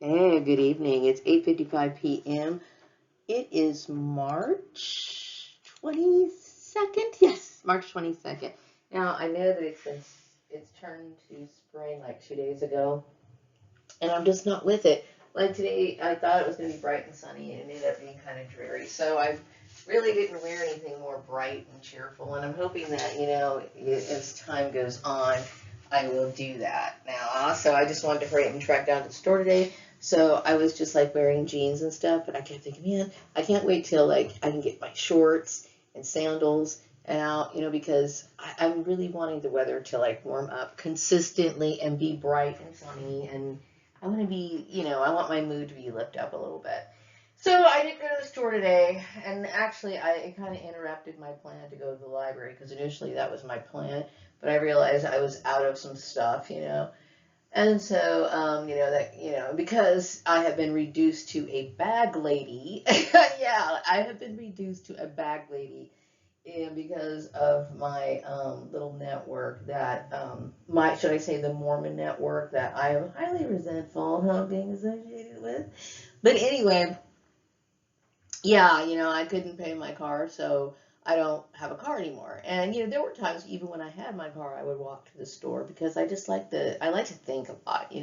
Hey, good evening. It's 8:55 p.m. It is March 22nd. Yes, March 22nd. Now, I know that it's turned to spring like 2 days ago, and I'm just not with it. Like today, I thought it was going to be bright and sunny, and it ended up being kind of dreary. So I really didn't wear anything more bright and cheerful, and I'm hoping that, as time goes on, I will do that now. Also, I just wanted to hurry up and track down to the store today. So I was just like wearing jeans and stuff, but I kept thinking, man, I can't wait till like I can get my shorts and sandals and out, because I'm really wanting the weather to like warm up consistently and be bright and sunny, and I want to be, I want my mood to be lifted up a little bit. So I did go to the store today, and actually, it kind of interrupted my plan to go to the library because initially that was my plan, but I realized I was out of some stuff. And so, because I have been reduced to a bag lady, yeah, I have been reduced to a bag lady, and because of my little network that should I say, the Mormon network that I am highly resentful of being associated with. But anyway, yeah, I couldn't pay my car, so I don't have a car anymore. And there were times even when I had my car, I would walk to the store because I like to think a lot.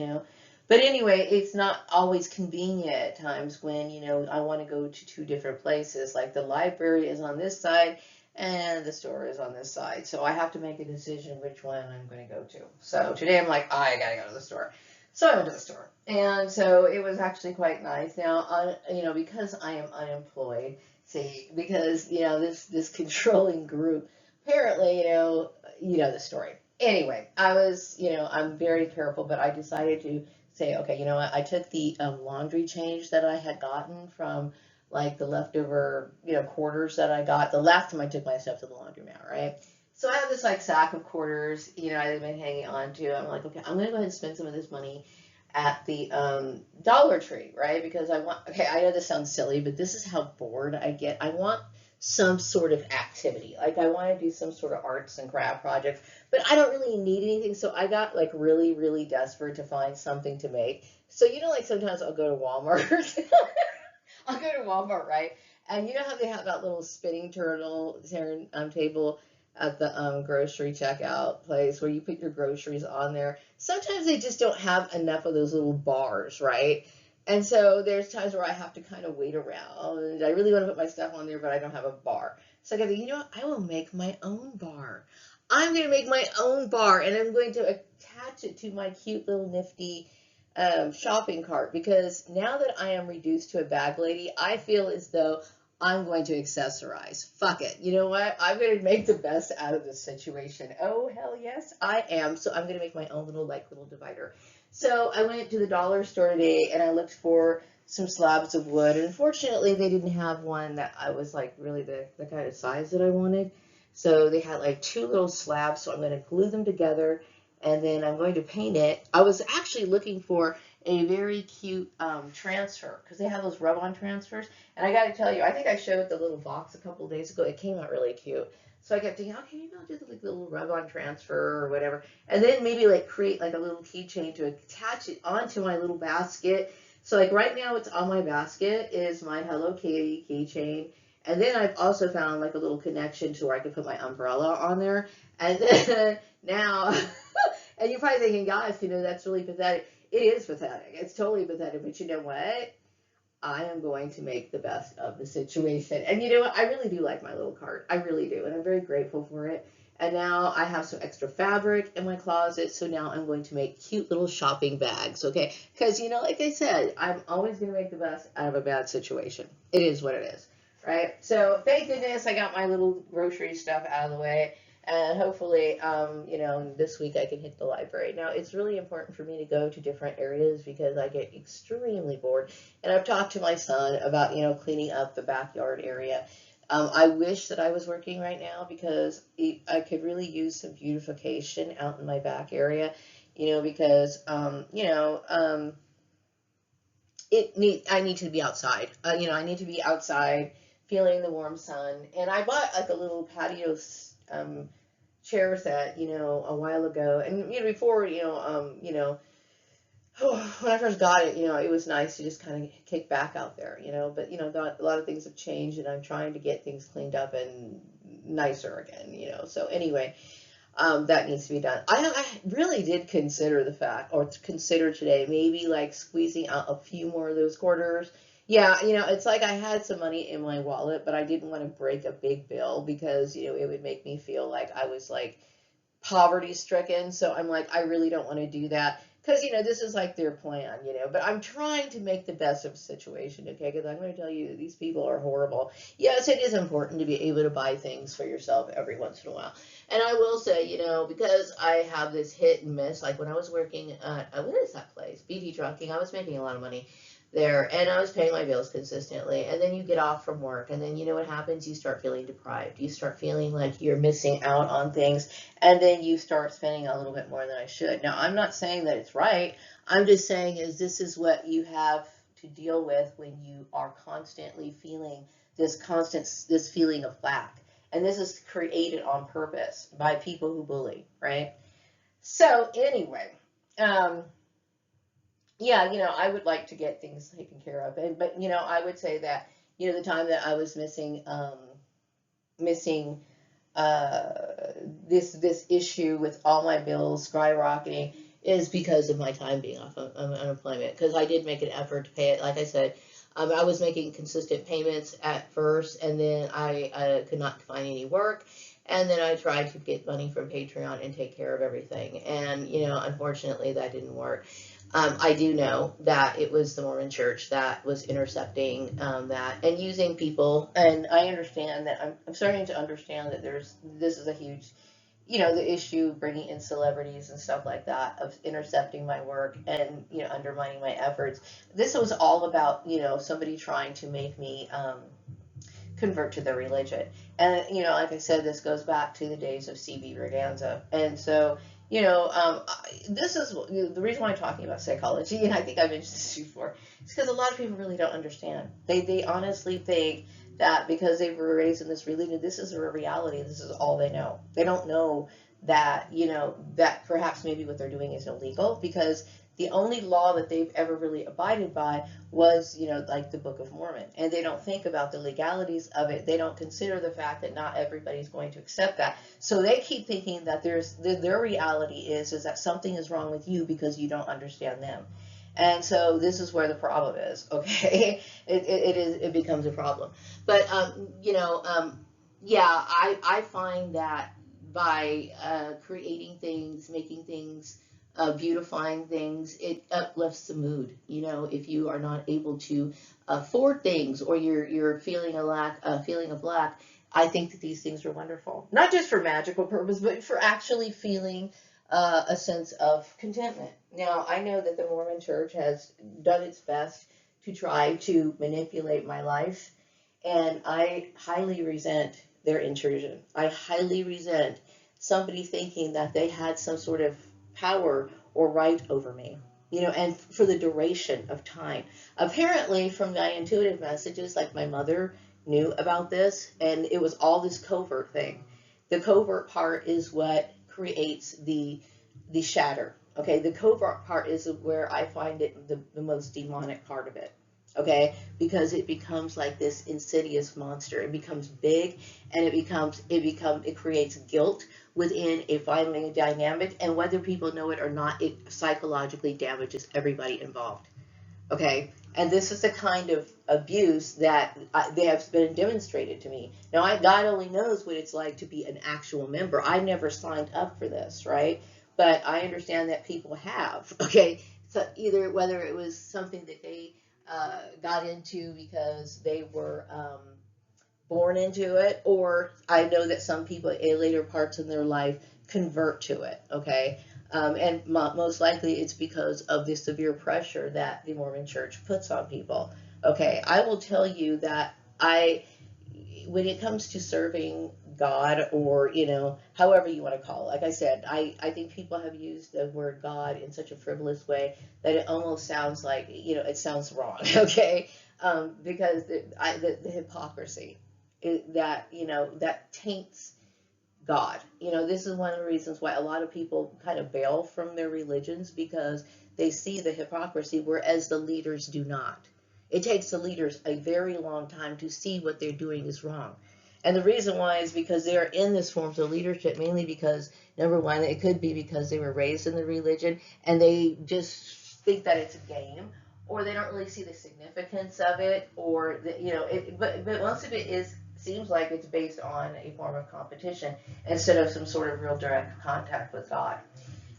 But anyway, it's not always convenient at times when, I want to go to two different places. Like the library is on this side and the store is on this side. So I have to make a decision which one I'm going to go to. So today I'm like, I gotta go to the store. So I went to the store, and so it was actually quite nice. Now, because I am unemployed, see, because this controlling group, apparently, the story. Anyway, I'm very careful, but I decided to say, okay, you know what? I took the laundry change that I had gotten from like the leftover, quarters that I got the last time I took my stuff to the laundromat, right? So I have this like sack of quarters, I've been hanging on to. I'm like, okay, I'm gonna go ahead and spend some of this money at the Dollar Tree, right? Because okay, I know this sounds silly, but this is how bored I get. I want some sort of activity. Like I want to do some sort of arts and craft projects, but I don't really need anything. So I got like really, really desperate to find something to make. So like sometimes I'll go to Walmart. I'll go to Walmart, right? And you know how they have that little spinning turtle table at the grocery checkout place where you put your groceries on there. Sometimes they just don't have enough of those little bars, right? And so there's times where I have to kind of wait around. I really want to put my stuff on there, but I don't have a bar. So I go, what? I will make my own bar. I'm going to make my own bar, and I'm going to attach it to my cute little nifty shopping cart, because now that I am reduced to a bag lady, I feel as though I'm going to accessorize. Fuck it. You know what? I'm going to make the best out of this situation. Oh, hell yes, I am. So I'm going to make my own little divider. So I went to the dollar store today and I looked for some slabs of wood. And unfortunately, they didn't have one that I was like really the kind of size that I wanted. So they had like two little slabs. So I'm going to glue them together and then I'm going to paint it. I was actually looking for a very cute transfer because they have those rub-on transfers. And I got to tell you, I think I showed the little box a couple of days ago. It came out really cute. So I kept thinking, okay, maybe I'll do like the little rub-on transfer or whatever, and then maybe like create like a little keychain to attach it onto my little basket. So like right now, what's on my basket is my Hello Kitty keychain, and then I've also found like a little connection to where I can put my umbrella on there, and then now. And you're probably thinking, gosh, that's really pathetic. It is pathetic. It's totally pathetic. But you know what? I am going to make the best of the situation. And you know what? I really do like my little cart. I really do. And I'm very grateful for it. And now I have some extra fabric in my closet. So now I'm going to make cute little shopping bags. Okay. Because, like I said, I'm always going to make the best out of a bad situation. It is what it is. Right. So thank goodness I got my little grocery stuff out of the way. And hopefully, this week I can hit the library. Now, it's really important for me to go to different areas because I get extremely bored. And I've talked to my son about, cleaning up the backyard area. I wish that I was working right now because I could really use some beautification out in my back area, because, I need to be outside. I need to be outside feeling the warm sun. And I bought like a little patio chair set, a while ago. And, before, when I first got it, it was nice to just kind of kick back out there, but, a lot of things have changed and I'm trying to get things cleaned up and nicer again, so anyway, that needs to be done. I really did consider the fact, or consider today, maybe like squeezing out a few more of those quarters. Yeah, it's like I had some money in my wallet, but I didn't want to break a big bill because, it would make me feel like I was like poverty stricken. So I'm like, I really don't want to do that because, this is like their plan, but I'm trying to make the best of the situation. Okay. Because I'm going to tell you, these people are horrible. Yes, it is important to be able to buy things for yourself every once in a while. And I will say, because I have this hit and miss, like when I was working at, what is that place? BT Trucking, I was making a lot of money there and I was paying my bills consistently, and then you get off from work and then what happens, you start feeling deprived, you start feeling like you're missing out on things, and then you start spending a little bit more than I should. Now, I'm not saying that it's right, I'm just saying is this is what you have to deal with when you are constantly feeling this feeling of lack, and this is created on purpose by people who bully, right? So anyway, um yeah, I would like to get things taken care of. But, I would say that, the time that I was missing uh, this issue with all my bills skyrocketing is because of my time being off of unemployment. Because I did make an effort to pay it. Like I said, I was making consistent payments at first, and then I could not find any work. And then I tried to get money from Patreon and take care of everything. And, unfortunately, that didn't work. I do know that it was the Mormon Church that was intercepting that and using people. And I understand that I'm starting to understand that this is a huge, the issue bringing in celebrities and stuff like that of intercepting my work and, undermining my efforts. This was all about, somebody trying to make me convert to their religion. And, like I said, this goes back to the days of C.B. Braganza. And so, this is the reason why I'm talking about psychology, and I think I've mentioned this before, is because a lot of people really don't understand. They honestly think that because they were raised in this religion, this is a reality, this is all they know. They don't know that, that perhaps maybe what they're doing is illegal, because the only law that they've ever really abided by was, like the Book of Mormon. And they don't think about the legalities of it. They don't consider the fact that not everybody's going to accept that. So they keep thinking that their reality is that something is wrong with you because you don't understand them. And so this is where the problem is, okay? It becomes a problem. But, yeah, I find that by creating things, making things, beautifying things, it uplifts the mood. If you are not able to afford things, or you're feeling a feeling of lack, I think that these things are wonderful. Not just for magical purpose, but for actually feeling a sense of contentment. Now, I know that the Mormon Church has done its best to try to manipulate my life, and I highly resent their intrusion. I highly resent somebody thinking that they had some sort of power or right over me, and for the duration of time. Apparently, from my intuitive messages, like my mother knew about this, and it was all this covert thing. The covert part is what creates the shatter. Okay, the covert part is where I find it the most demonic part of it. Okay, because it becomes like this insidious monster. It becomes big, and it creates guilt within a family dynamic, and whether people know it or not, it psychologically damages everybody involved. Okay, and this is the kind of abuse that they have been demonstrated to me. Now, God only knows what it's like to be an actual member. I never signed up for this, right? But I understand that people have. Okay, so either whether it was something that they got into because they were born into it, or I know that some people at later parts in their life convert to it, okay? And most likely it's because of the severe pressure that the Mormon Church puts on people, okay? I will tell you that when it comes to serving God, or, however you want to call it, like I said, I think people have used the word God in such a frivolous way that it almost sounds like, it sounds wrong, okay? Because the hypocrisy that, that taints God. This is one of the reasons why a lot of people kind of bail from their religions, because they see the hypocrisy, whereas the leaders do not. It takes the leaders a very long time to see what they're doing is wrong. And the reason why is because they are in this forms of leadership, mainly because, number one, it could be because they were raised in the religion and they just think that it's a game, or they don't really see the significance of it, or but most of it seems like it's based on a form of competition instead of some sort of real direct contact with God.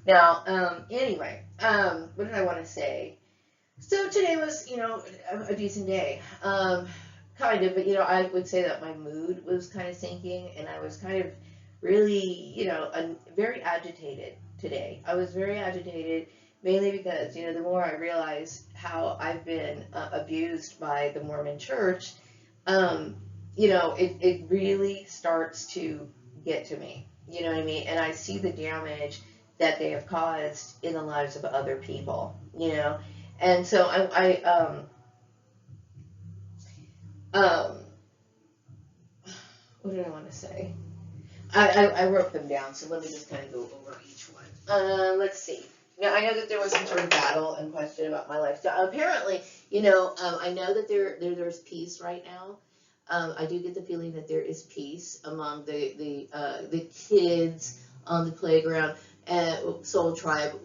Now, anyway, what did I want to say? So today was, a decent day. Kind of, but, I would say that my mood was kind of sinking, and I was kind of really, very agitated today. I was very agitated, mainly because, the more I realize how I've been abused by the Mormon Church, it really starts to get to me. You know what I mean? And I see the damage that they have caused in the lives of other people, And so what did I want to say? I wrote them down, so let me just kind of go over each one. Let's see. Now, I know that there was some sort of battle and question about my life. So apparently, I know that there's peace right now. I do get the feeling that there is peace among the kids on the playground, soul tribe,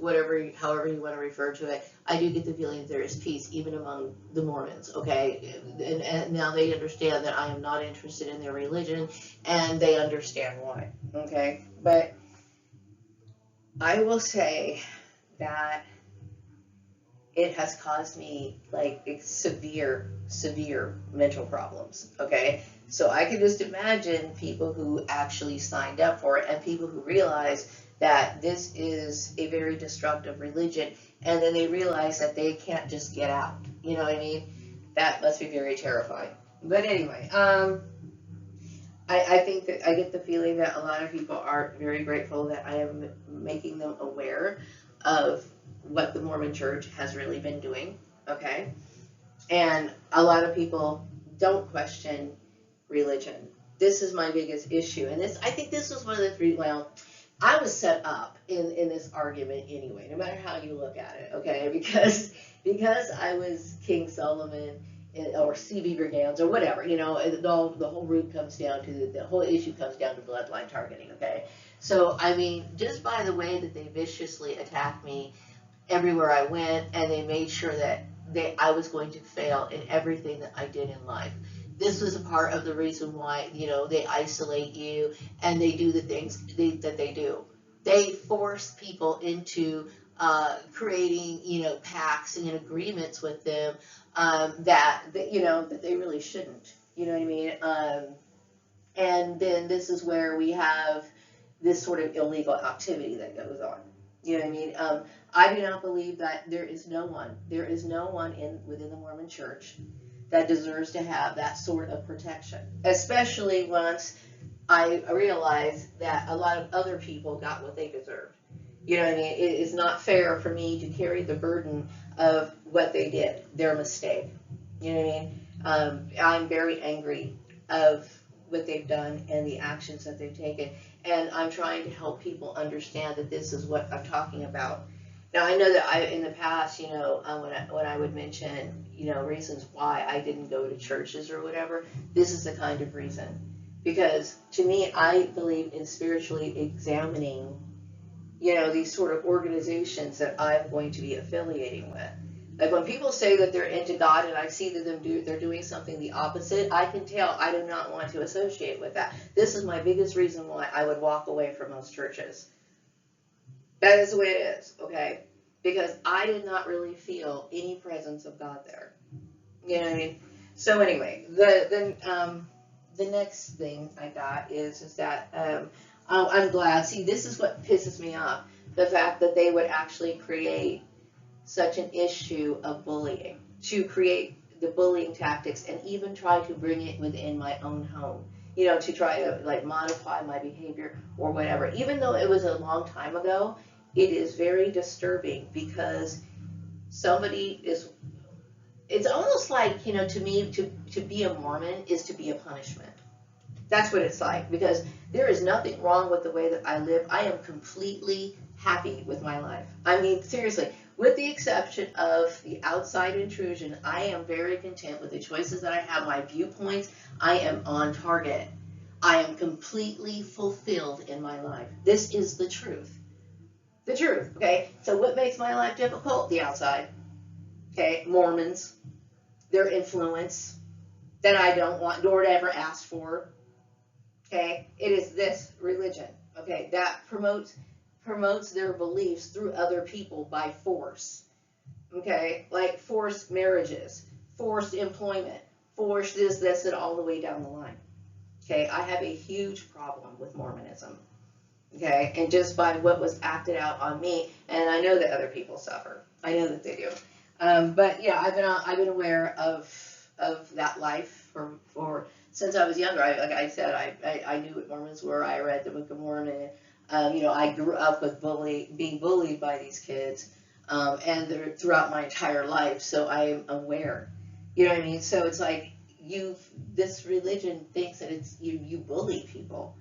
however you want to refer to it. I do get the feeling that there is peace even among the Mormons. Okay, and now they understand that I am not interested in their religion, and they understand why. Okay, but I will say that it has caused me like severe mental problems. Okay, so I can just imagine people who actually signed up for it and people who realize that this is a very destructive religion, and then they realize that they can't just get out. You know what I mean? That must be very terrifying. But anyway, I think that I get the feeling that a lot of people are very grateful that I am making them aware of what the Mormon Church has really been doing, okay? And a lot of people don't question religion. This is my biggest issue. And I think this was one of the three, well, I was set up in this argument anyway, no matter how you look at it, okay? Because I was King Solomon or C.B. Brigands or whatever, the whole root comes down to, the whole issue comes down to bloodline targeting, okay? So, I mean, just by the way that they viciously attacked me everywhere I went, and they made sure that I was going to fail in everything that I did in life. This was a part of the reason why, they isolate you and they do the things that they do. They force people into creating, pacts and agreements with them that they really shouldn't. You know what I mean? And then this is where we have this sort of illegal activity that goes on. You know what I mean? I do not believe that there is no one within the Mormon Church that deserves to have that sort of protection, especially once I realize that a lot of other people got what they deserved. You know what I mean? It is not fair for me to carry the burden of what they did, their mistake. You know what I mean? I'm very angry of what they've done and the actions that they've taken, and I'm trying to help people understand that this is what I'm talking about. Now, I know that in the past, when I would mention, reasons why I didn't go to churches or whatever, this is the kind of reason. Because to me, I believe in spiritually examining, these sort of organizations that I'm going to be affiliating with. Like when people say that they're into God and I see that they're doing something the opposite, I can tell I do not want to associate with that. This is my biggest reason why I would walk away from most churches. That is the way it is, okay? Because I did not really feel any presence of God there. You know what I mean? So anyway, the next thing I got is that I'm glad. See, this is what pisses me off. The fact that they would actually create such an issue of bullying, to create the bullying tactics and even try to bring it within my own home, to try to like modify my behavior or whatever. Even though it was a long time ago, it is very disturbing because it's almost like, to me, to be a Mormon is to be a punishment. That's what it's like, because there is nothing wrong with the way that I live. I am completely happy with my life. I mean, seriously, with the exception of the outside intrusion, I am very content with the choices that I have, my viewpoints. I am on target. I am completely fulfilled in my life. This is the truth. The truth, okay? So what makes my life difficult? The outside, okay? Mormons, their influence that I don't want, nor ever asked for, okay? It is this religion, okay, that promotes their beliefs through other people by force, okay? Like forced marriages, forced employment, forced this, and all the way down the line, okay? I have a huge problem with Mormonism, okay? And just by what was acted out on me, and I know that other people suffer. I know that they do. But yeah, I've been aware of that life for since I was younger. Like I said, I knew what Mormons were. I read the Book of Mormon. I grew up with being bullied by these kids, and they're throughout my entire life. So I am aware. You know what I mean? So it's like this religion thinks that it's you bully people.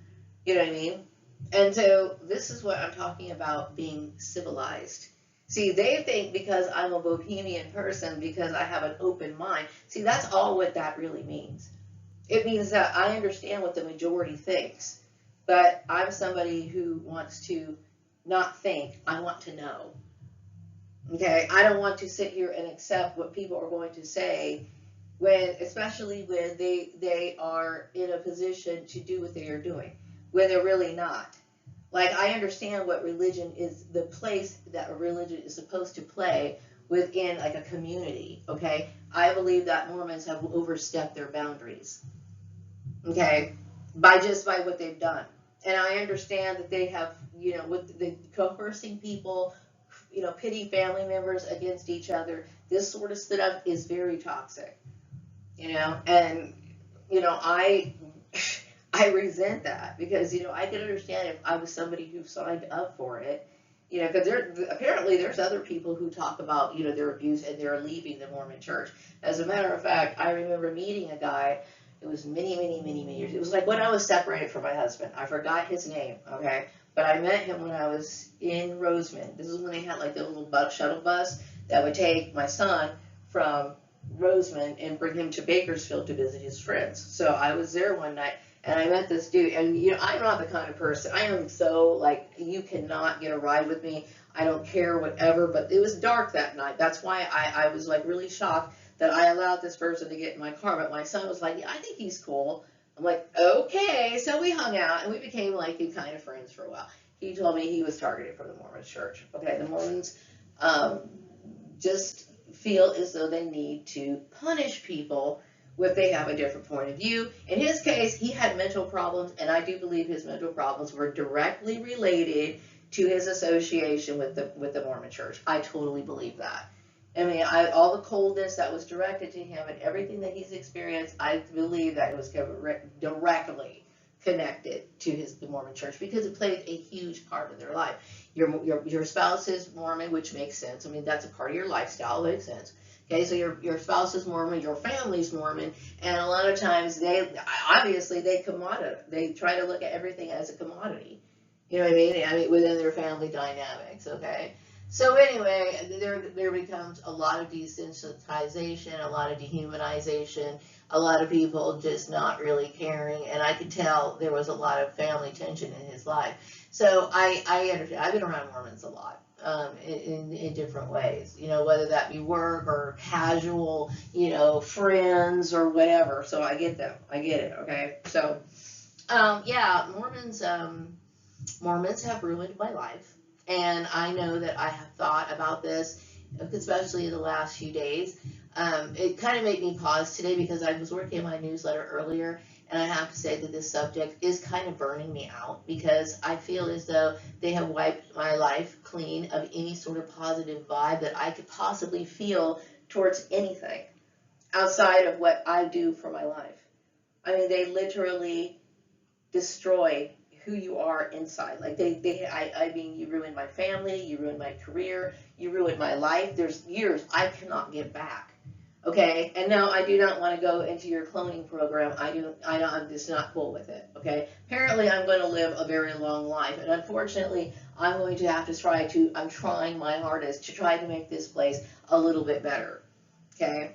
You know what I mean? And so this is what I'm talking about, being civilized. See, they think because I'm a bohemian person, because I have an open mind. See, that's all what that really means. It means that I understand what the majority thinks, but I'm somebody who wants to not think, I want to know. Okay? I don't want to sit here and accept what people are going to say especially when they are in a position to do what they are doing, when they're really not. Like, I understand what religion is, the place that a religion is supposed to play within, like, a community, okay? I believe that Mormons have overstepped their boundaries, okay, by what they've done. And I understand that they have, with the coercing people, pitting family members against each other, this sort of stuff is very toxic, and, I resent that because, I can understand if I was somebody who signed up for it, because apparently there's other people who talk about, their abuse and they're leaving the Mormon church. As a matter of fact, I remember meeting a guy, it was many, many, many, many years. It was like when I was separated from my husband. I forgot his name, okay? But I met him when I was in Roseman. This is when they had like the little shuttle bus that would take my son from Roseman and bring him to Bakersfield to visit his friends. So I was there one night and I met this dude, and I'm not the kind of person, I am so, like, you cannot get a ride with me, I don't care, whatever, but it was dark that night. That's why I was, like, really shocked that I allowed this person to get in my car, but my son was like, yeah, I think he's cool. I'm like, okay, so we hung out, and we became, like, kind of friends for a while. He told me he was targeted for the Mormon church. Okay, the Mormons just feel as though they need to punish people if they have a different point of view. In his case, he had mental problems, and I do believe his mental problems were directly related to his association with the Mormon church. I totally believe that. I mean, all the coldness that was directed to him and everything that he's experienced, I believe that it was directly connected to the Mormon church because it played a huge part of their life. Your spouse is Mormon, which makes sense. I mean, that's a part of your lifestyle. It makes sense. Okay, so your spouse is Mormon, your family's Mormon, and a lot of times they try to look at everything as a commodity. You know what I mean? I mean, within their family dynamics, okay? So anyway, there becomes a lot of desensitization, a lot of dehumanization, a lot of people just not really caring, and I could tell there was a lot of family tension in his life. So I understand. I've been around Mormons a lot. In different ways, whether that be work or casual, friends or whatever. So I get them. I get it. Okay. So, yeah, Mormons have ruined my life. And I know that I have thought about this, especially in the last few days. It kind of made me pause today because I was working on my newsletter earlier, and I have to say that this subject is kind of burning me out because I feel as though they have wiped my life clean of any sort of positive vibe that I could possibly feel towards anything outside of what I do for my life. I mean, they literally destroy who you are inside. Like I mean, you ruined my family, you ruined my career, you ruined my life. There's years I cannot get back. Okay, and no, I do not want to go into your cloning program. I'm just not cool with it. Okay, apparently I'm going to live a very long life, and unfortunately, I'm going to have to I'm trying my hardest to try to make this place a little bit better. Okay,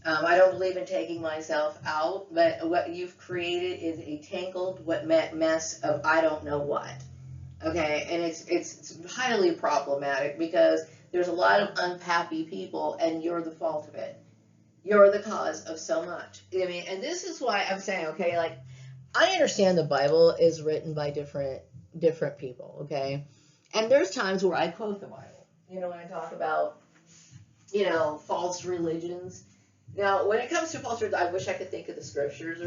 I don't believe in taking myself out, but what you've created is a tangled, mess of I don't know what. Okay, and it's highly problematic because there's a lot of unhappy people, and you're the fault of it. You're the cause of so much. I mean, and this is why I'm saying, okay, like I understand the Bible is written by different people, okay? And there's times where I quote the Bible. You know, when I talk about, false religions. Now, when it comes to false religions, I wish I could think of the scriptures,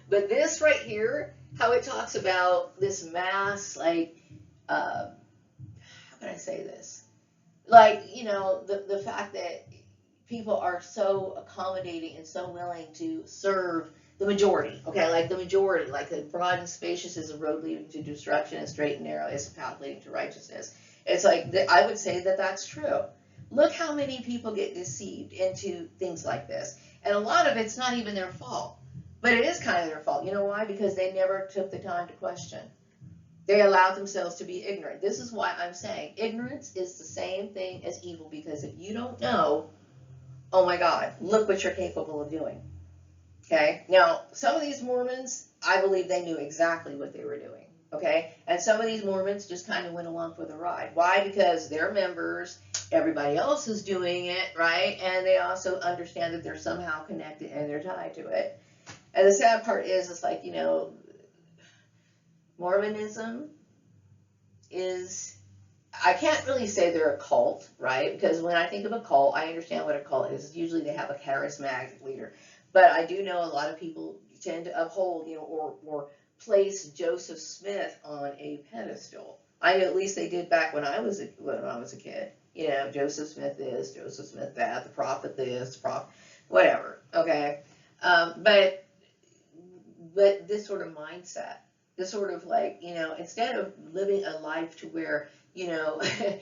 but this right here, how it talks about this mass, like, how can I say this? Like, the fact that people are so accommodating and so willing to serve the majority. Okay, like the majority, like the broad and spacious is a road leading to destruction, and straight and narrow is a path leading to righteousness. It's like I would say that that's true. Look how many people get deceived into things like this, and a lot of it's not even their fault, but it is kind of their fault. You know why? Because they never took the time to question. They allowed themselves to be ignorant. This is why I'm saying ignorance is the same thing as evil, because if you don't know, oh my God, look what you're capable of doing. Okay? Now, some of these Mormons, I believe they knew exactly what they were doing. Okay? And some of these Mormons just kind of went along for the ride. Why? Because they're members, everybody else is doing it, right? And they also understand that they're somehow connected and they're tied to it. And the sad part is, it's like, Mormonism is, I can't really say they're a cult, right? Because when I think of a cult, I understand what a cult is. Usually they have a charismatic leader. But I do know a lot of people tend to uphold, or place Joseph Smith on a pedestal. I know at least they did back when I was a kid. Joseph Smith this, Joseph Smith that, the prophet this, prophet, whatever. Okay, but this sort of mindset, this sort of like, instead of living a life to where, to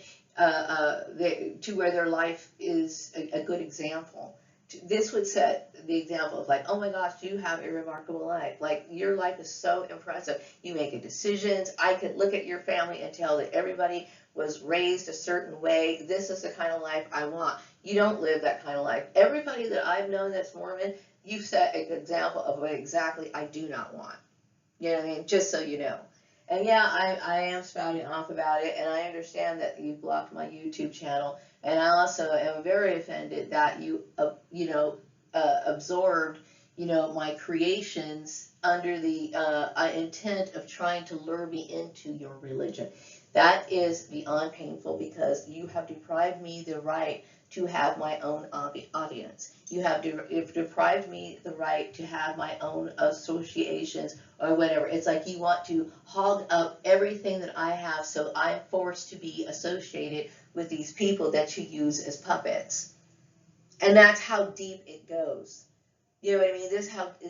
where their life is a good example. This would set the example of like, oh my gosh, you have a remarkable life. Like, your life is so impressive. You make decisions. I could look at your family and tell that everybody was raised a certain way. This is the kind of life I want. You don't live that kind of life. Everybody that I've known that's Mormon, you've set an example of what exactly I do not want. You know what I mean? Just so you know. And yeah, I am spouting off about it, and I understand that you blocked my YouTube channel, and I also am very offended that you, absorbed, my creations under the intent of trying to lure me into your religion. That is beyond painful, because you have deprived me the right to have my own audience. You have deprived me the right to have my own associations or whatever. It's like you want to hog up everything that I have, so I'm forced to be associated with these people that you use as puppets. And that's how deep it goes. You know what I mean? It's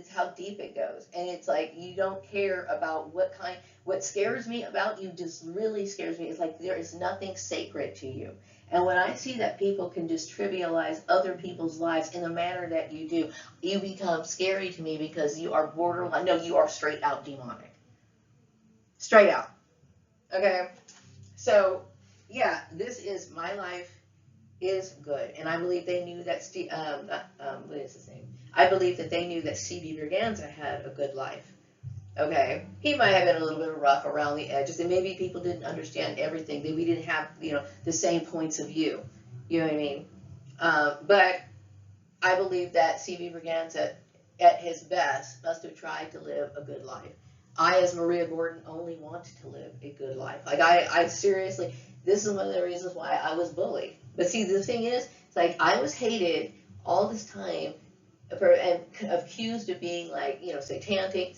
how deep it goes. And it's like you don't care about what scares me about you just really scares me. It's like there is nothing sacred to you. And when I see that people can just trivialize other people's lives in the manner that you do, you become scary to me, because you are borderline, no, you are straight out demonic. Straight out. Okay? So, yeah, this is my life is good. And I believe they knew that what is his name? I believe that they knew that C.B. Berganza had a good life. Okay, he might have been a little bit rough around the edges, and maybe people didn't understand everything. That we didn't have, the same points of view. You know what I mean? But I believe that C.B. Berganza, at his best, must have tried to live a good life. I, as Maria Gordon, only wanted to live a good life. Like, I seriously, this is one of the reasons why I was bullied. But see, the thing is, it's like I was hated all this time and accused of being like, satanic,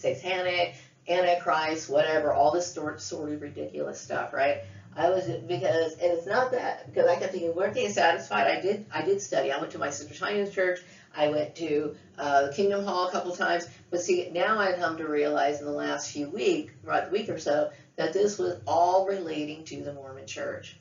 antichrist, whatever, all this sort of ridiculous stuff, right? I was, because, and it's not that, because I kept thinking, weren't they satisfied? I did study. I went to my sister Tanya's church. I went to the Kingdom Hall a couple times. But see, now I've come to realize in the last week or so, that this was all relating to the Mormon church.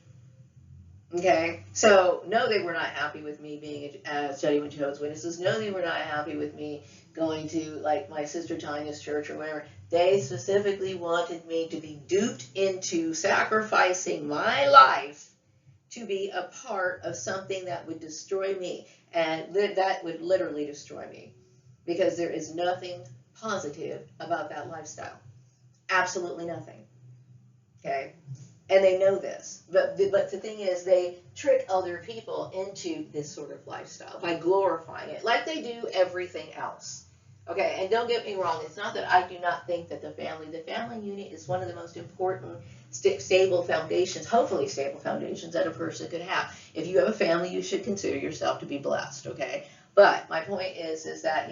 Okay, so no, they were not happy with me being studying with Jehovah's Witnesses. No, they were not happy with me going to like my sister Tanya's church or whatever. They specifically wanted me to be duped into sacrificing my life to be a part of something that would destroy me, and that would literally destroy me, because there is nothing positive about that lifestyle. Absolutely nothing. Okay, and they know this. But the thing is, they trick other people into this sort of lifestyle by glorifying it, like they do everything else. Okay, and don't get me wrong. It's not that I do not think that the family unit is one of the most important stable foundations, hopefully stable foundations that a person could have. If you have a family, you should consider yourself to be blessed. Okay, but my point is that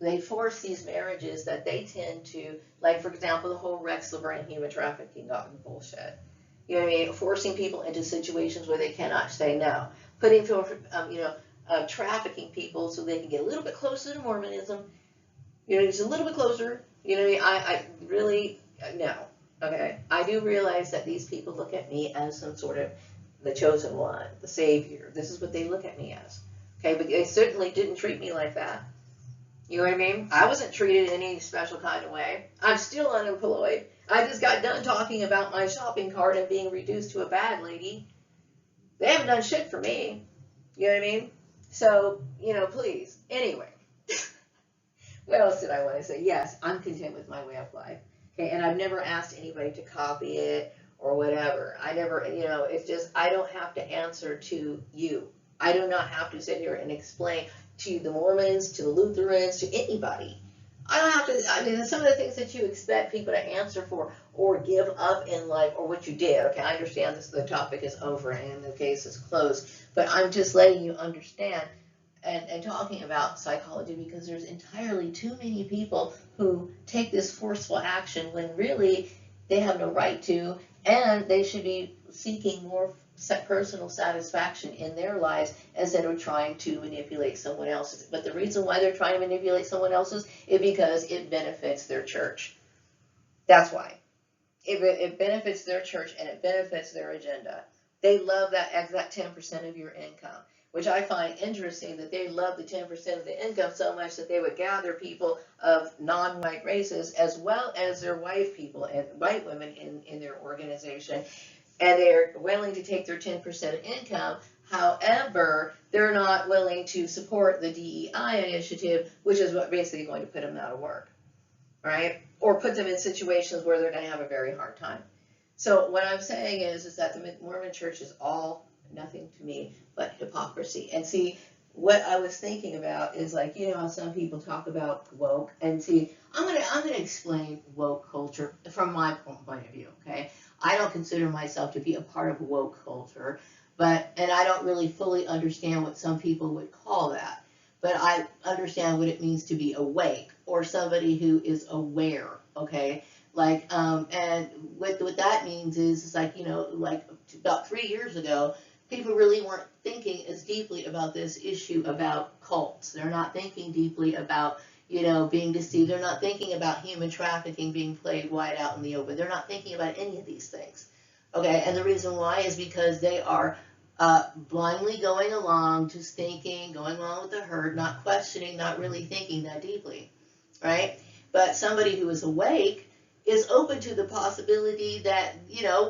they force these marriages that they tend to, like for example, the whole Rex Levine human trafficking bullshit. You know what I mean? Forcing people into situations where they cannot say no. Putting people, trafficking people so they can get a little bit closer to Mormonism. Just a little bit closer. You know what I mean? I really, no. Okay. I do realize that these people look at me as some sort of the chosen one, the savior. This is what they look at me as. Okay. But they certainly didn't treat me like that. You know what I mean? I wasn't treated in any special kind of way. I'm still unemployed. I just got done talking about my shopping cart and being reduced to a bag lady. They haven't done shit for me. You know what I mean? So, please. Anyway, what else did I want to say? Yes, I'm content with my way of life. Okay, and I've never asked anybody to copy it or whatever. I never, it's just, I don't have to answer to you. I do not have to sit here and explain to the Mormons, to the Lutherans, to anybody. I don't have to, I mean, some of the things that you expect people to answer for or give up in life, or what you did. Okay, I understand this, the topic is over and the case is closed, but I'm just letting you understand and talking about psychology, because there's entirely too many people who take this forceful action when really they have no right to, and they should be seeking more personal satisfaction in their lives instead of trying to manipulate someone else's. But the reason why they're trying to manipulate someone else's is because it benefits their church. That's why. It benefits their church and it benefits their agenda. They love that 10% of your income, which I find interesting, that they love the 10% of the income so much that they would gather people of non-white races as well as their white people and white women in their organization, and they're willing to take their 10% of income. However, they're not willing to support the DEI initiative, which is what basically going to put them out of work, right? Or put them in situations where they're going to have a very hard time. So what I'm saying is that the Mormon Church is all nothing to me but hypocrisy. And see, what I was thinking about is, like, how some people talk about woke, and see, I'm gonna explain woke culture from my point of view. Okay, I don't consider myself to be a part of woke culture, and I don't really fully understand what some people would call that. But I understand what it means to be awake, or somebody who is aware. Okay, and what that means is like, like about 3 years ago, people really weren't thinking as deeply about this issue about cults. They're not thinking deeply about, being deceived. They're not thinking about human trafficking being played wide out in the open. They're not thinking about any of these things. Okay, and the reason why is because they are blindly going along, just thinking, going along with the herd, not questioning, not really thinking that deeply, right? But somebody who is awake is open to the possibility that,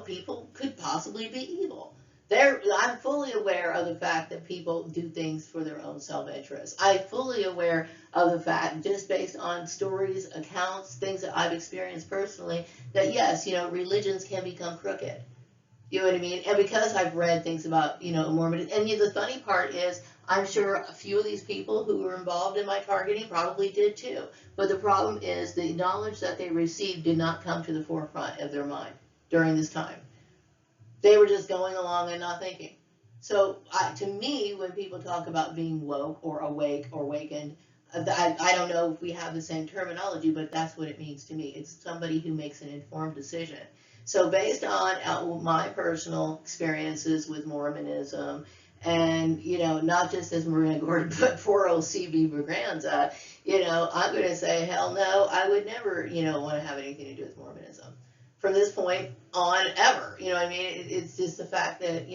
people could possibly be evil. I'm fully aware of the fact that people do things for their own self-interest. I'm fully aware of the fact, just based on stories, accounts, things that I've experienced personally, that yes, religions can become crooked. You know what I mean? And because I've read things about, Mormon, and the funny part is, I'm sure a few of these people who were involved in my targeting probably did too. But the problem is, the knowledge that they received did not come to the forefront of their mind during this time. They were just going along and not thinking. So to me, when people talk about being woke or awake or awakened, I don't know if we have the same terminology, but that's what it means to me. It's somebody who makes an informed decision. So based on my personal experiences with Mormonism, and, not just as Maria Gordon, but poor old C.B. Braganza, I'm going to say, hell no, I would never, want to have anything to do with Mormonism from this point on ever. You know what I mean? It's just the fact that,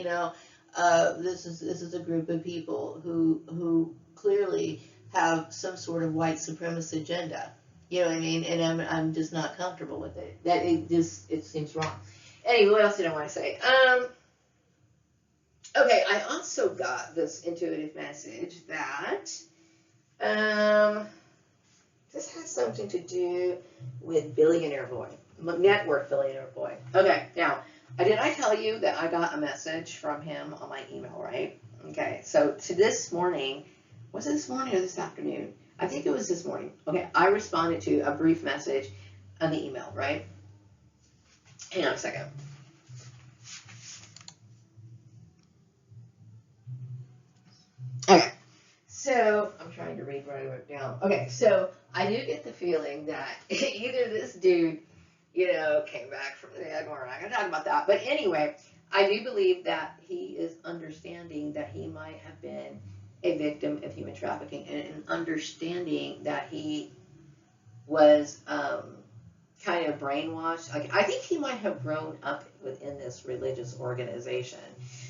This is a group of people who clearly have some sort of white supremacist agenda. You know what I mean? And I'm just not comfortable with it. That it seems wrong. Anyway, what else did I want to say? Okay, I also got this intuitive message that this has something to do with Billionaire Boy, Network Billionaire Boy. Okay, now, did I tell you that I got a message from him on my email, right? Okay, so to this morning, was it this morning or this afternoon? I think it was this morning. Okay, I responded to a brief message on the email, right? Hang on a second. Okay, so I'm trying to read what I wrote down. Okay, so I do get the feeling that either this dude, came back from the dead, we're not going to talk about that. But anyway, I do believe that he is understanding that he might have been a victim of human trafficking and understanding that he was kind of brainwashed. Like, I think he might have grown up within this religious organization.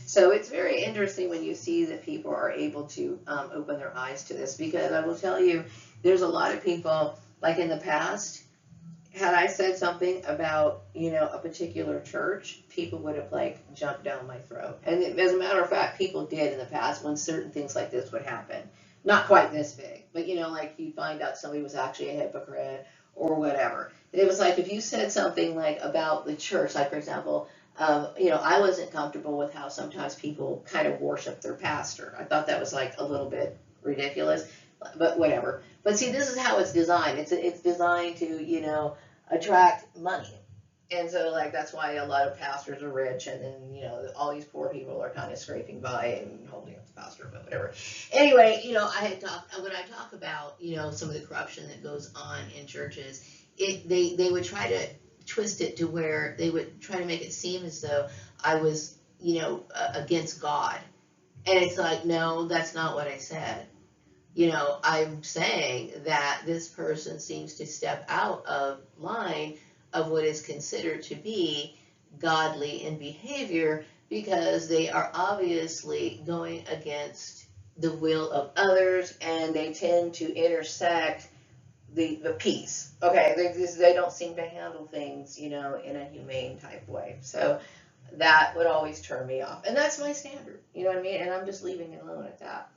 So it's very interesting when you see that people are able to open their eyes to this, because I will tell you, there's a lot of people, like in the past, had I said something about, a particular church, people would have like jumped down my throat. And as a matter of fact, people did in the past when certain things like this would happen. Not quite this big, but like you find out somebody was actually a hypocrite or whatever. It was like if you said something like about the church, like for example, I wasn't comfortable with how sometimes people kind of worship their pastor. I thought that was like a little bit ridiculous, but whatever. But see, this is how it's designed. It's designed to, attract money. And so, like, that's why a lot of pastors are rich, and then, all these poor people are kind of scraping by and holding up the pastor, but whatever. Anyway, when I talk about, some of the corruption that goes on in churches, they would try to twist it to where they would try to make it seem as though I was, against God. And it's like, no, that's not what I said. I'm saying that this person seems to step out of line of what is considered to be godly in behavior, because they are obviously going against the will of others, and they tend to intersect the peace. Okay, they don't seem to handle things, in a humane type way. So that would always turn me off, and that's my standard. You know what I mean? And I'm just leaving it alone at that.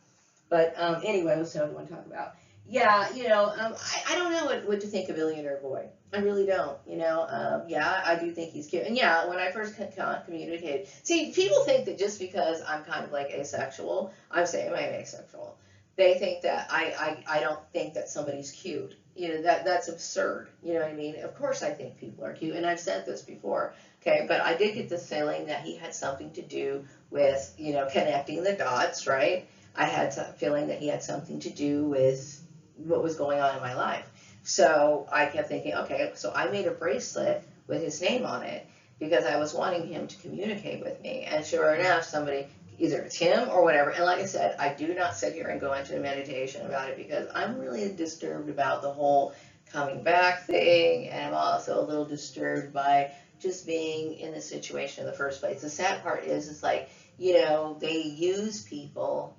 But anyway, what's another one to talk about? Yeah, I don't know what to think of Billionaire Boy. I really don't. Yeah, I do think he's cute. And yeah, when I first communicated, see, people think that just because I'm kind of like asexual, I'm saying I'm asexual. They think that I don't think that somebody's cute. That's absurd. You know what I mean? Of course I think people are cute, and I've said this before. Okay, but I did get the feeling that he had something to do with, connecting the dots, right? I had a feeling that he had something to do with what was going on in my life. So I kept thinking, okay, so I made a bracelet with his name on it because I was wanting him to communicate with me. And sure enough, somebody, either it's him or whatever. And like I said, I do not sit here and go into a meditation about it because I'm really disturbed about the whole coming back thing. And I'm also a little disturbed by just being in the situation in the first place. The sad part is, it's like, they use people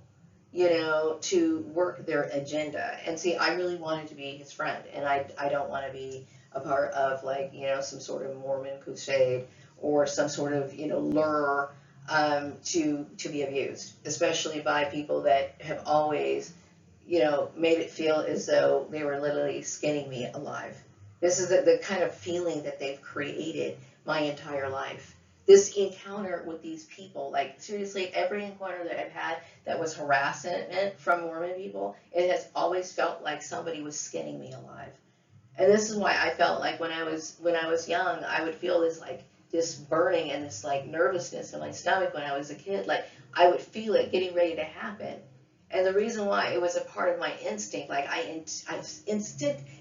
to work their agenda. And see, I really wanted to be his friend, and I don't want to be a part of like, some sort of Mormon crusade or some sort of, lure to be abused, especially by people that have always, made it feel as though they were literally skinning me alive. This is the kind of feeling that they've created my entire life. This encounter with these people, like seriously, every encounter that I've had that was harassment from Mormon people, it has always felt like somebody was skinning me alive. And this is why I felt like when I was young, I would feel this burning and this like nervousness in my stomach when I was a kid. Like I would feel it getting ready to happen. And the reason why, it was a part of my instinct. Like I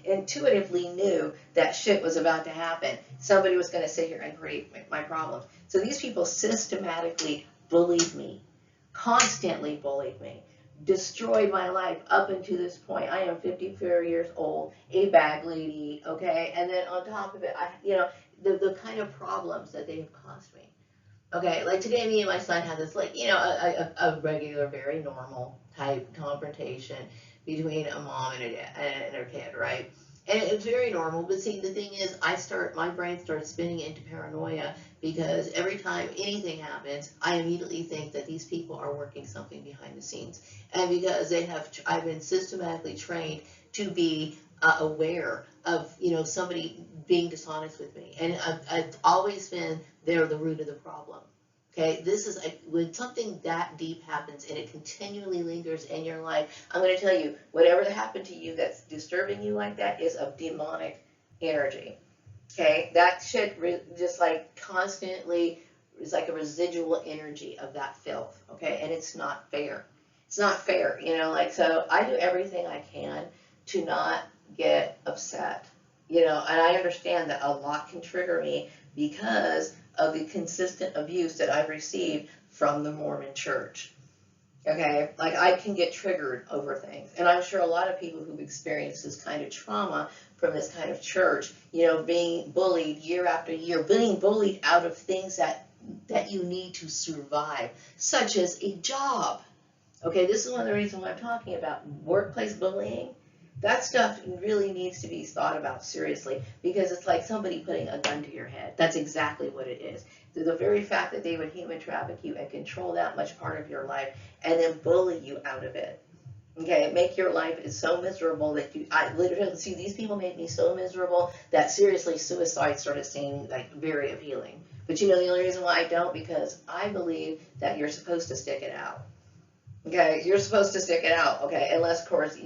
intuitively knew that shit was about to happen. Somebody was going to sit here and create my problems. So these people systematically bullied me, constantly bullied me, destroyed my life up until this point. I am 54 years old, a bag lady, okay? And then on top of it, the kind of problems that they've caused me. Okay, like today, me and my son had this, like, a regular, very normal type confrontation between a mom and and her kid, right? And it's very normal, but see, the thing is, my brain starts spinning into paranoia because every time anything happens, I immediately think that these people are working something behind the scenes. And because I've been systematically trained to be aware of, somebody being dishonest with me. And I've always been they're the root of the problem. Okay, this is when something that deep happens and it continually lingers in your life. I'm going to tell you, whatever happened to you that's disturbing you like that is a demonic energy. Okay, that shit just like constantly is like a residual energy of that filth. Okay, and it's not fair. It's not fair, like, so I do everything I can to not get upset, and I understand that a lot can trigger me because of the consistent abuse that I've received from the Mormon church. Okay, like I can get triggered over things, and I'm sure a lot of people who've experienced this kind of trauma from this kind of church, being bullied year after year, being bullied out of things that you need to survive, such as a job. Okay, this is one of the reasons why I'm talking about workplace bullying. That stuff really needs to be thought about seriously because it's like somebody putting a gun to your head. That's exactly what it is. The very fact that they would human traffic you and control that much part of your life and then bully you out of it. Okay, make your life is so miserable that I literally see these people make me so miserable that seriously suicide started seeming like very appealing. But the only reason why I don't, because I believe that you're supposed to stick it out. Okay, you're supposed to stick it out. Okay, unless of course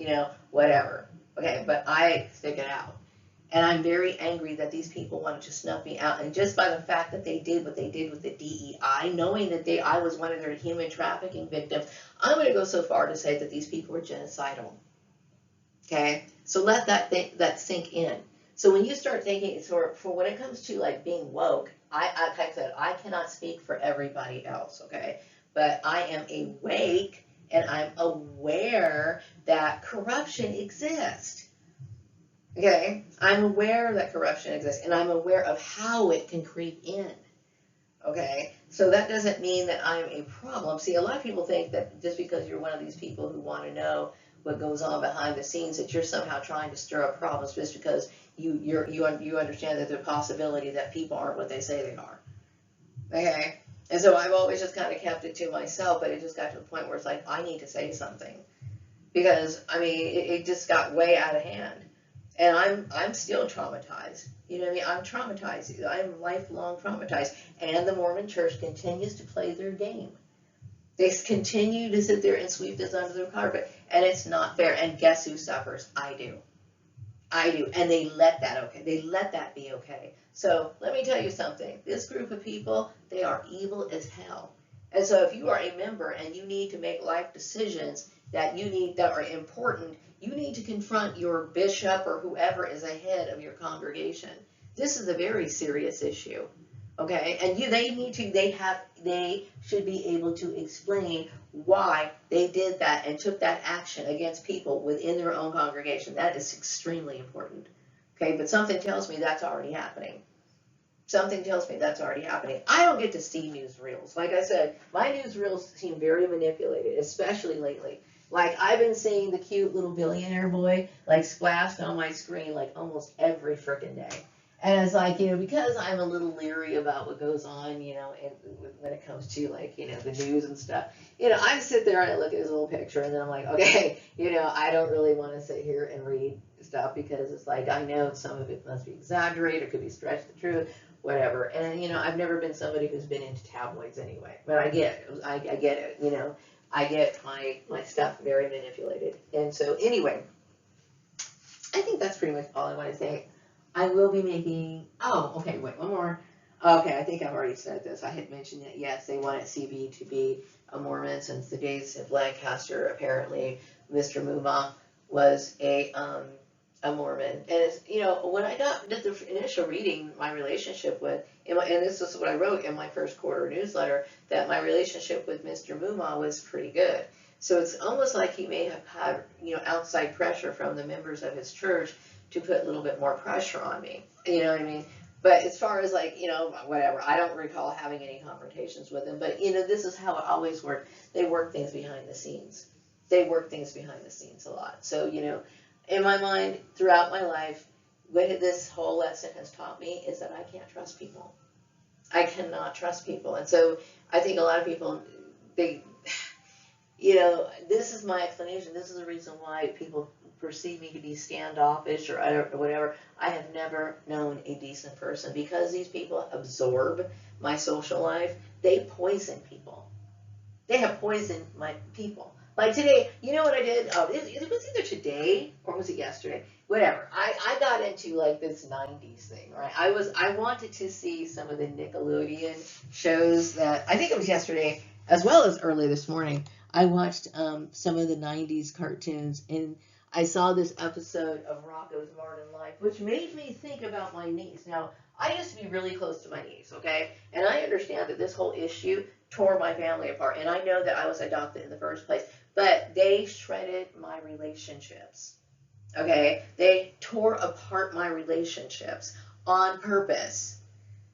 whatever. Okay, but I stick it out. And I'm very angry that these people wanted to snuff me out. And just by the fact that they did what they did with the DEI, knowing that I was one of their human trafficking victims, I'm going to go so far to say that these people were genocidal. Okay, so let that sink in. So when you start thinking, for when it comes to like being woke, like I said, I cannot speak for everybody else. Okay, but I am awake and I'm aware that corruption exists. Okay, I'm aware that corruption exists, and I'm aware of how it can creep in. Okay, so that doesn't mean that I'm a problem. See, a lot of people think that just because you're one of these people who want to know what goes on behind the scenes, that you're somehow trying to stir up problems just because you understand that there's a possibility that people aren't what they say they are. Okay, and so I've always just kind of kept it to myself, but it just got to the point where it's like I need to say something because I mean it just got way out of hand. And I'm still traumatized. You know what I mean? I'm traumatized. I'm lifelong traumatized. And the Mormon Church continues to play their game. They continue to sit there and sweep this under the carpet. And it's not fair. And guess who suffers? I do. I do. And they let that okay. They let that be okay. So let me tell you something. This group of people, they are evil as hell. And so if you are a member and you need to make life decisions that are important, you need to confront your bishop or whoever is ahead of your congregation. This is a very serious issue. Okay, and they should be able to explain why they did that and took that action against people within their own congregation. That is extremely important. Okay, but something tells me that's already happening. Something tells me that's already happening. I don't get to see newsreels. Like I said, my newsreels seem very manipulated, especially lately. Like I've been seeing the cute little billionaire boy like splashed on my screen like almost every freaking day. And it's like, because I'm a little leery about what goes on, when it comes to like, the news and stuff, I sit there and I look at his little picture and then I'm like, okay, I don't really want to sit here and read stuff because it's like, I know some of it must be exaggerated, it could be stretched the truth, whatever. And, I've never been somebody who's been into tabloids anyway, but I get it. I get it, I get my stuff very manipulated. And so anyway, I think that's pretty much all I want to say. I will be making, okay, wait, one more. Okay, I think I've already said this. I had mentioned that, yes, they wanted CB to be a Mormon since the days of Lancaster. Apparently, Mr. Muma was a Mormon. And, it's, when I did the initial reading, my relationship with, and this is what I wrote in my first quarter newsletter, that my relationship with Mr. Muma was pretty good. So it's almost like he may have had, outside pressure from the members of his church to put a little bit more pressure on me. You know what I mean? But as far as like, whatever, I don't recall having any confrontations with them. But, this is how it always worked. They work things behind the scenes. They work things behind the scenes a lot. So, in my mind, throughout my life, what this whole lesson has taught me is that I can't trust people. I cannot trust people. And so I think a lot of people, this is my explanation. This is the reason why people perceive me to be standoffish or whatever. I have never known a decent person because these people absorb my social life. They poison people. They have poisoned my people. Like today, you know what I did? It was either today or was it yesterday? Whatever. I got into like this 90s thing, right? I wanted to see some of the Nickelodeon shows that, I think it was yesterday as well as early this morning. I watched some of the 90s cartoons, and I saw this episode of Rocko's Modern Life, which made me think about my niece. Now, I used to be really close to my niece, okay? And I understand that this whole issue tore my family apart, and I know that I was adopted in the first place, but they shredded my relationships, okay? They tore apart my relationships on purpose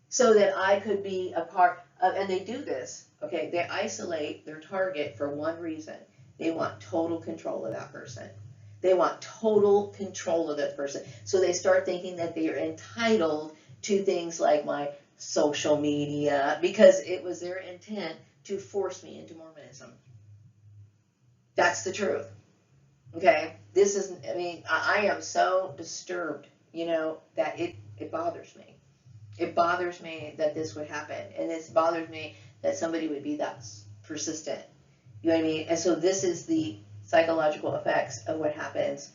so that I could be a part of, and they do this, okay? They isolate their target for one reason. They want total control of that person. They want total control of that person. So they start thinking that they are entitled to things like my social media because it was their intent to force me into Mormonism. That's the truth. Okay? This is, I am so disturbed, that it bothers me. It bothers me that this would happen. And it bothers me that somebody would be that persistent. You know what I mean? And so this is the psychological effects of what happens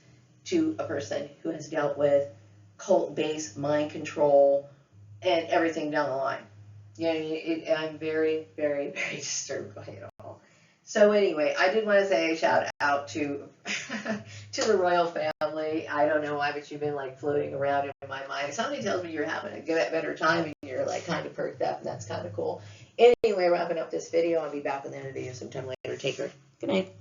to a person who has dealt with cult-based mind control and everything down the line. You know what I mean? I'm very, very, very disturbed by it all. So anyway, I did want to say a shout out to to the royal family. I don't know why, but you've been like floating around in my mind. Somebody tells me you're having a better time and you're like kind of perked up, and that's kind of cool. Anyway, wrapping up this video. I'll be back with another video sometime later. Take care. Good night.